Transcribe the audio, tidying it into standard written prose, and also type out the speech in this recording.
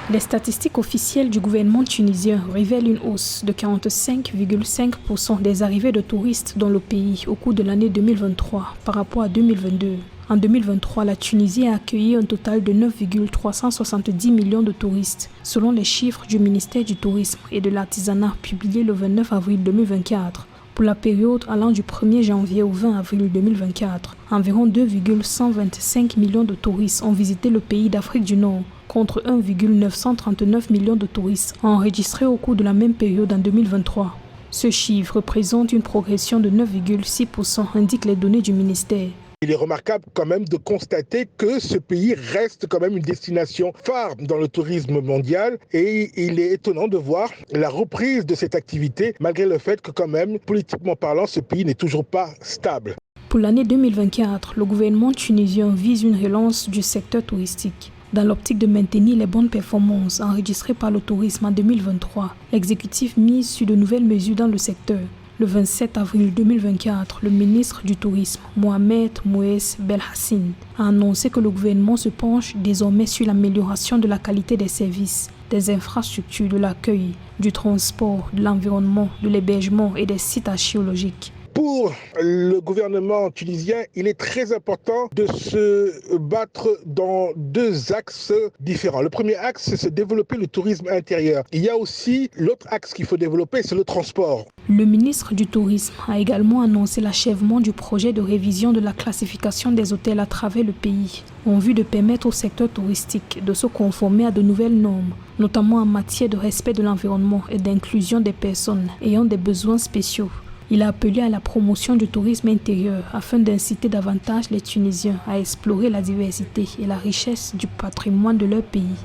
Les statistiques officielles du gouvernement tunisien révèlent une hausse de 45,5% des arrivées de touristes dans le pays au cours de l'année 2023 par rapport à 2022. En 2023, la Tunisie a accueilli un total de 9,370 millions de touristes, selon les chiffres du ministère du Tourisme et de l'Artisanat publiés le 29 avril 2024. Pour la période allant du 1er janvier au 20 avril 2024, environ 2,125 millions de touristes ont visité le pays d'Afrique du Nord, contre 1,939 millions de touristes enregistrés au cours de la même période en 2023. Ce chiffre représente une progression de 9,6%, indiquent les données du ministère. Il est remarquable quand même de constater que ce pays reste quand même une destination phare dans le tourisme mondial et il est étonnant de voir la reprise de cette activité malgré le fait que quand même, politiquement parlant, ce pays n'est toujours pas stable. Pour l'année 2024, le gouvernement tunisien vise une relance du secteur touristique. Dans l'optique de maintenir les bonnes performances enregistrées par le tourisme en 2023, l'exécutif mise sur de nouvelles mesures dans le secteur. Le 27 avril 2024, le ministre du Tourisme, Mohamed Mouez Belhassine, a annoncé que le gouvernement se penche désormais sur l'amélioration de la qualité des services, des infrastructures, de l'accueil, du transport, de l'environnement, de l'hébergement et des sites archéologiques. Pour le gouvernement tunisien, il est très important de se battre dans deux axes différents. Le premier axe, c'est développer le tourisme intérieur. Il y a aussi l'autre axe qu'il faut développer, c'est le transport. Le ministre du Tourisme a également annoncé l'achèvement du projet de révision de la classification des hôtels à travers le pays, en vue de permettre au secteur touristique de se conformer à de nouvelles normes, notamment en matière de respect de l'environnement et d'inclusion des personnes ayant des besoins spéciaux. Il a appelé à la promotion du tourisme intérieur afin d'inciter davantage les Tunisiens à explorer la diversité et la richesse du patrimoine de leur pays.